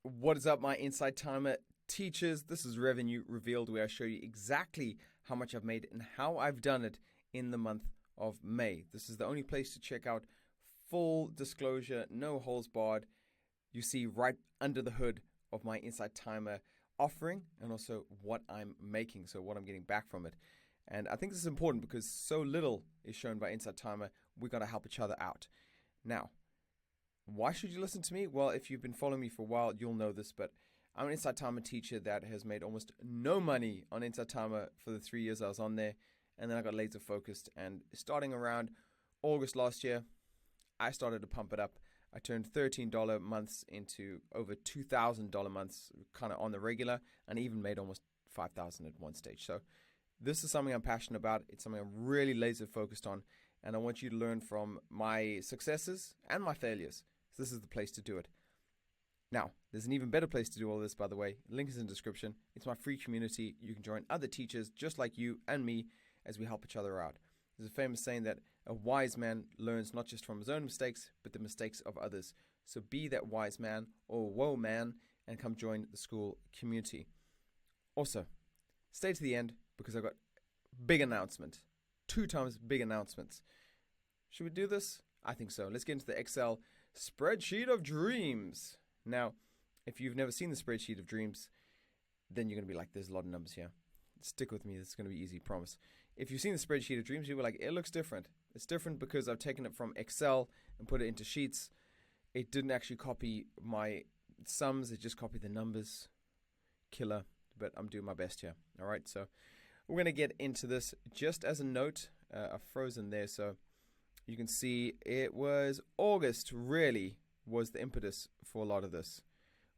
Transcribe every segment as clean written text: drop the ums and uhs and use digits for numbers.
What is up, my Inside Timer teachers? This is Revenue Revealed, where I show you exactly how much I've made and how I've done it in the month of May. This is the only place to check out full disclosure, no holes barred. You see right under the hood of my Inside Timer offering and also what I'm making, so what I'm getting back from it. And I think this is important because so little is shown by Inside Timer. We got to help each other out. Now, why should you listen to me? Well, if you've been following me for a while, you'll know this, but I'm an Inside Timer teacher that has made almost no money on Inside Timer for the 3 years I was on there. And then I got laser focused. And starting around August last year, I started to pump it up. I turned $13 months into over $2,000 months, kind of on the regular, and even made almost $5,000 at one stage. So this is something I'm passionate about. It's something I'm really laser focused on. And I want you to learn from my successes and my failures. So this is the place to do it. Now, there's an even better place to do all this, by the way. Link is in the description. It's my free community. You can join other teachers just like you and me as we help each other out. There's a famous saying that a wise man learns not just from his own mistakes, but the mistakes of others. So be that wise man or woe man and come join the school community. Also, stay to the end because I've got big announcement. 2 times big announcements. Should we do this? I think so. Let's get into the Excel spreadsheet of dreams. Now, if you've never seen the spreadsheet of dreams, then you're going to be like, there's a lot of numbers here. Stick with me. This is going to be easy, promise. If you've seen the spreadsheet of dreams, you'll be like, it looks different. It's different because I've taken it from Excel and put it into sheets. It didn't actually copy my sums. It just copied the numbers. Killer. But I'm doing my best here. All right. So we're going to get into this. Just as a note, I've frozen there. So you can see it was August really was the impetus for a lot of this.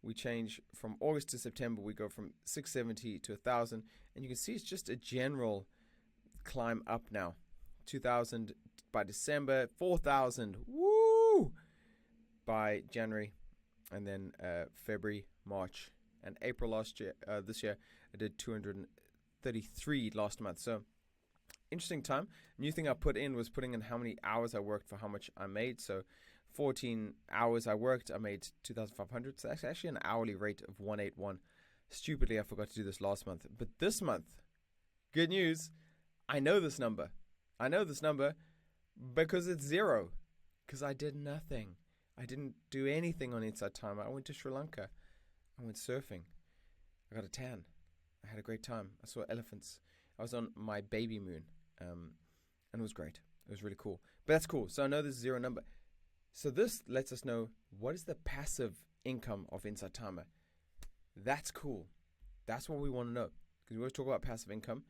We change from August to September. We go from 670 to 1,000. And you can see it's just a general climb up now. 2,000 by December, 4,000. Woo! By January. And then February, March, and April last year. This year, I did 233 last month. So interesting time. New thing I put in was putting in how many hours I worked for how much I made. So 14 hours I worked, I made 2,500. So that's actually an hourly rate of 181. Stupidly, I forgot to do this last month. But this month, good news, I know this number. I know this number because it's 0. Because I did nothing. I didn't do anything on Inside Timer. I went to Sri Lanka. I went surfing. I got a tan. I had a great time. I saw elephants. I was on my baby moon. And it was great. It was really cool. But that's cool. So I know this is 0 number. So this lets us know what is the passive income of Inside Timer. That's cool. That's what we want to know. Because we always talk about passive income,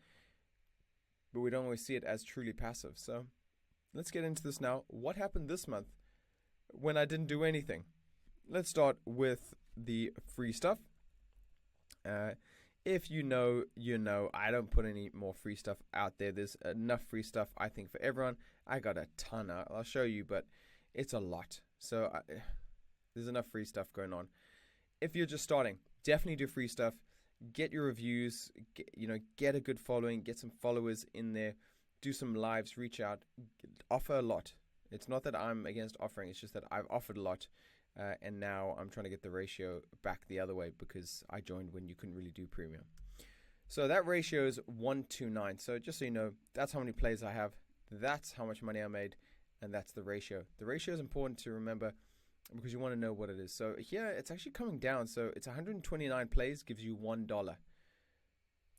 but we don't always see it as truly passive. So let's get into this now. What happened this month when I didn't do anything? Let's start with the free stuff. If you know, you know. I don't put any more free stuff out there. There's enough free stuff, I think, for everyone. I got a ton. I'll show you, but it's a lot. So there's enough free stuff going on. If you're just starting, definitely do free stuff. Get your reviews. Get a good following. Get some followers in there. Do some lives. Reach out. Offer a lot. It's not that I'm against offering. It's just that I've offered a lot. And now I'm trying to get the ratio back the other way because I joined when you couldn't really do premium. So that ratio is 1:9. So just so you know, that's how many plays I have. That's how much money I made. And that's the ratio. The ratio is important to remember because you want to know what it is. So here it's actually coming down. So it's 129 plays gives you $1.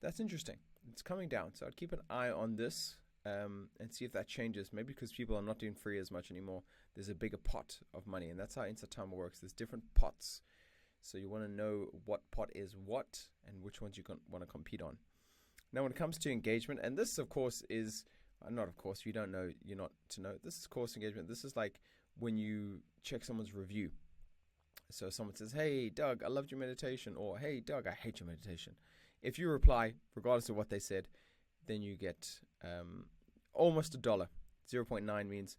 That's interesting. It's coming down. So I'd keep an eye on this. And see if that changes. Maybe because people are not doing free as much anymore. There's a bigger pot of money, and that's how Inside Timer works. There's different pots, so you want to know what pot is what and which ones you want to compete on. Now, when it comes to engagement, and this, of course, is not of course. You don't know, you're not to know. This is course engagement. This is like when you check someone's review. So someone says, "Hey, Doug, I loved your meditation," or "Hey, Doug, I hate your meditation." If you reply, regardless of what they said, then you get almost $1. 0.9 means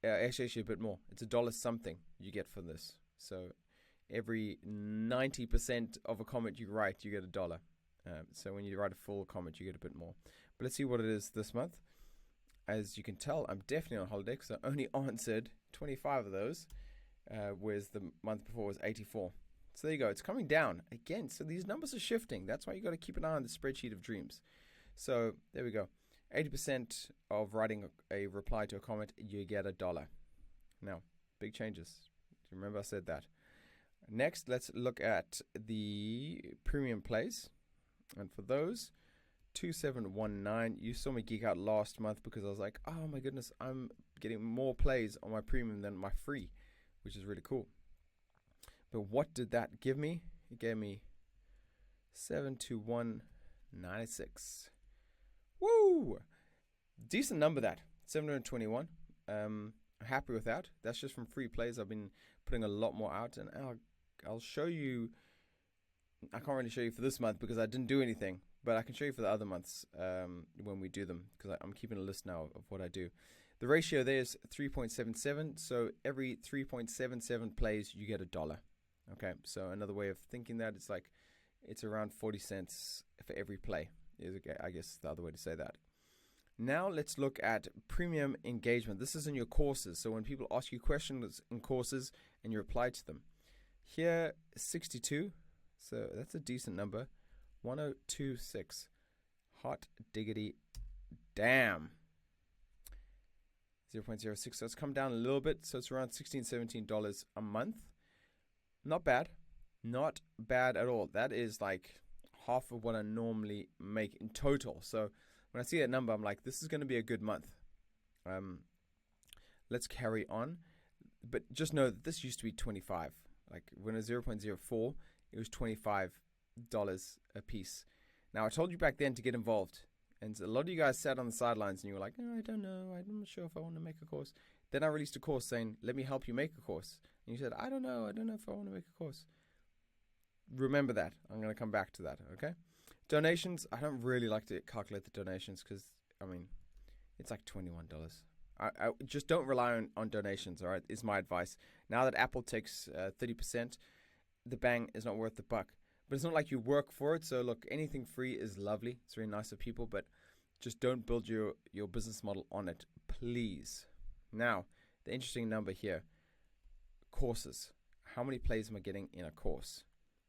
actually a bit more. It's $1 something you get for this. So every 90% of a comment you write, you get $1. So when you write a full comment, you get a bit more. But let's see what it is this month. As you can tell, I'm definitely on holiday because I only answered 25 of those, whereas the month before was 84. So there you go. It's coming down again. So these numbers are shifting. That's why you got to keep an eye on the spreadsheet of dreams. So there we go. 80% of writing a reply to a comment, you get $1. Now, big changes. Remember I said that. Next, let's look at the premium plays. And for those, 2719, you saw me geek out last month because I was like, oh my goodness, I'm getting more plays on my premium than my free, which is really cool. But what did that give me? It gave me 72196. Woo! Decent number, that 721. Happy with that. That's just from free plays. I've been putting a lot more out, and I'll show you. I can't really show you for this month because I didn't do anything, but I can show you for the other months when we do them, because I'm keeping a list now of what I do. The ratio there is 3.77, so every 3.77 plays you get $1. Okay, so another way of thinking that is like it's around 40 cents for every play is, I guess, the other way to say that. Now let's look at premium engagement. This is in your courses. So when people ask you questions in courses and you reply to them. Here, 62. So that's a decent number. 1026. Hot diggity damn. 0.06. So it's come down a little bit. So it's around $16, $17 a month. Not bad. Not bad at all. That is like half of what I normally make in total. So when I see that number, I'm like, this is going to be a good month. Let's carry on. But just know that this used to be 25. Like when it was 0.04, it was $25 a piece. Now, I told you back then to get involved. And a lot of you guys sat on the sidelines and you were like, oh, I don't know. I'm not sure if I want to make a course. Then I released a course saying, let me help you make a course. And you said, I don't know if I want to make a course. Remember that. I'm going to come back to that, okay? Donations, I don't really like to calculate the donations because, I mean, it's like $21. I just don't rely on donations, all right, is my advice. Now that Apple takes 30%, the bang is not worth the buck. But it's not like you work for it. So, look, anything free is lovely. It's very nice of people, but just don't build your business model on it, please. Now, the interesting number here, courses. How many plays am I getting in a course?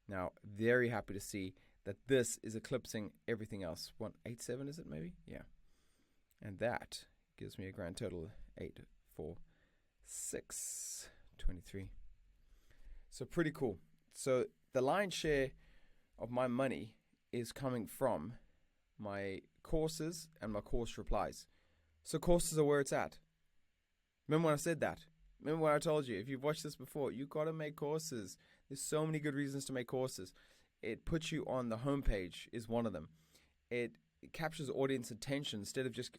Now, very happy to see that this is eclipsing everything else. 187, is it maybe? Yeah. And that gives me a grand total of 8, 4, 6, 23. So pretty cool. So the lion's share of my money is coming from my courses and my course replies. So courses are where it's at. Remember when I said that? Remember when I told you, if you've watched this before, you got to make courses. There's so many good reasons to make courses. It puts you on the homepage is one of them. It captures audience attention. Instead of just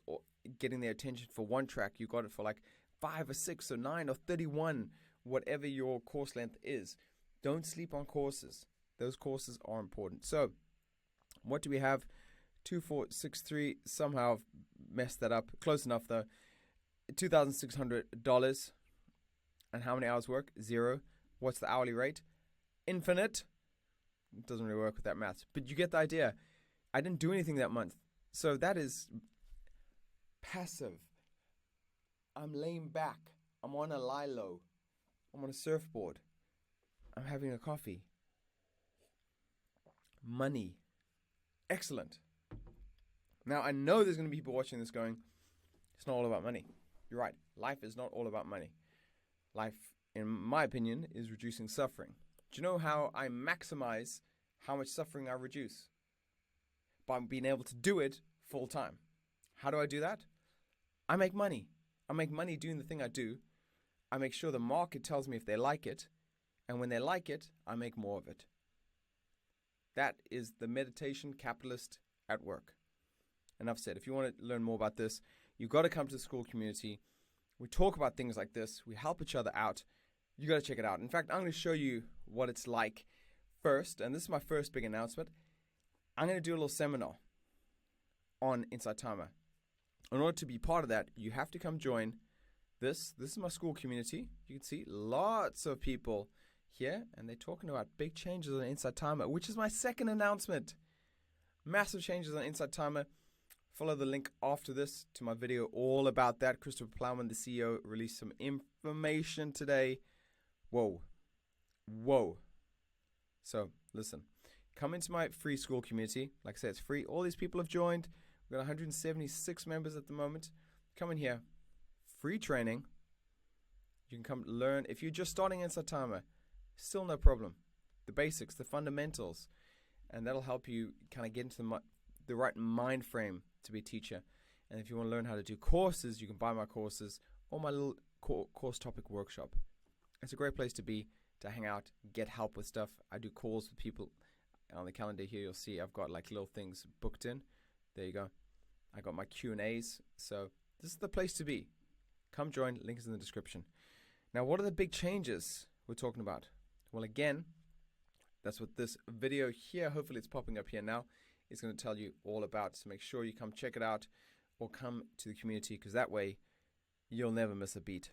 getting their attention for one track, you got it for like 5 or 6 or 9 or 31, whatever your course length is. Don't sleep on courses. Those courses are important. So what do we have? 2463. Somehow messed that up. Close enough though. $2,600. And how many hours work? 0. What's the hourly rate? Infinite. It doesn't really work with that math, but you get the idea. I didn't do anything that month. So that is passive. I'm laying back. I'm on a lie low. I'm on a surfboard. I'm having a coffee. Money. Excellent. Now, I know there's going to be people watching this going, it's not all about money. You're right. Life is not all about money. Life, in my opinion, is reducing suffering. Do you know how I maximize how much suffering I reduce? By being able to do it full time. How do I do that? I make money. I make money doing the thing I do. I make sure the market tells me if they like it. And when they like it, I make more of it. That is the meditation capitalist at work. Enough said. If you want to learn more about this, you've got to come to the school community. We talk about things like this. We help each other out. You got to check it out. In fact, I'm going to show you what it's like first. And this is my first big announcement. I'm going to do a little seminar on Inside Timer. In order to be part of that, you have to come join this. This is my school community. You can see lots of people here, and they're talking about big changes on Inside Timer, which is my second announcement. Massive changes on Inside Timer. Follow the link after this to my video all about that. Christopher Plowman, the CEO, released some information today. Whoa. So listen, come into my free school community. Like I said, it's free. All these people have joined. We've got 176 members at the moment. Come in here. Free training. You can come learn. If you're just starting Inside Timer, still no problem. The basics, the fundamentals. And that'll help you kind of get into the right mind frame to be a teacher. And if you want to learn how to do courses, you can buy my courses or my little course topic workshop. It's a great place to be, to hang out, get help with stuff. I do calls with people. On the calendar here, you'll see I've got like little things booked in. There you go. I got my Q&As. So this is the place to be. Come join. Link is in the description. Now, what are the big changes we're talking about? Well, again, that's what this video here, hopefully it's popping up here now, is going to tell you all about. So make sure you come check it out or come to the community, because that way you'll never miss a beat.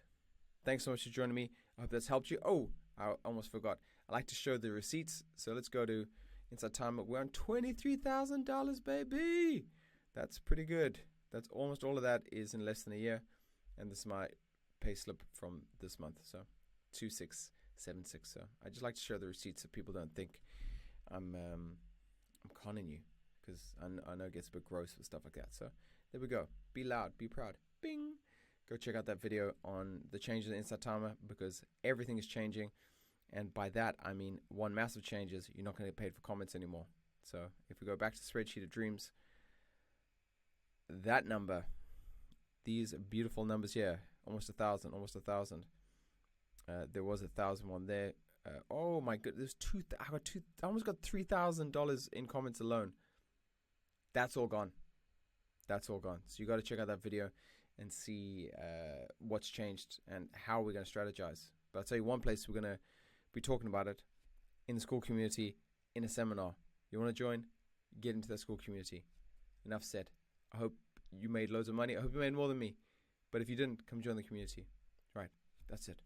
Thanks so much for joining me. I hope that's helped you. Oh, I almost forgot. I like to show the receipts. So let's go to Inside Timer. We're on $23,000, baby. That's pretty good. That's almost all of that is in less than a year. And this is my pay slip from this month. So 2676. So I just like to share the receipts so people don't think I'm conning you, because I know it gets a bit gross with stuff like that. So there we go. Be loud, be proud. Bing. Go check out that video on the changes in Inside Timer, because everything is changing. And by that, I mean one massive change is you're not going to get paid for comments anymore. So if we go back to Spreadsheet of Dreams, that number, these beautiful numbers here, almost 1,000. There was 1,000 one there. Oh my goodness, I almost got $3,000 in comments alone. That's all gone. That's all gone. So you got to check out that video and see what's changed and how we're going to strategize. But I'll tell you one place we're going to be talking about it: in the school community, in a seminar. You want to join? Get into the school community. Enough said. I hope you made loads of money. I hope you made more than me. But if you didn't, come join the community. Right, that's it.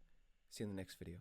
See you in the next video.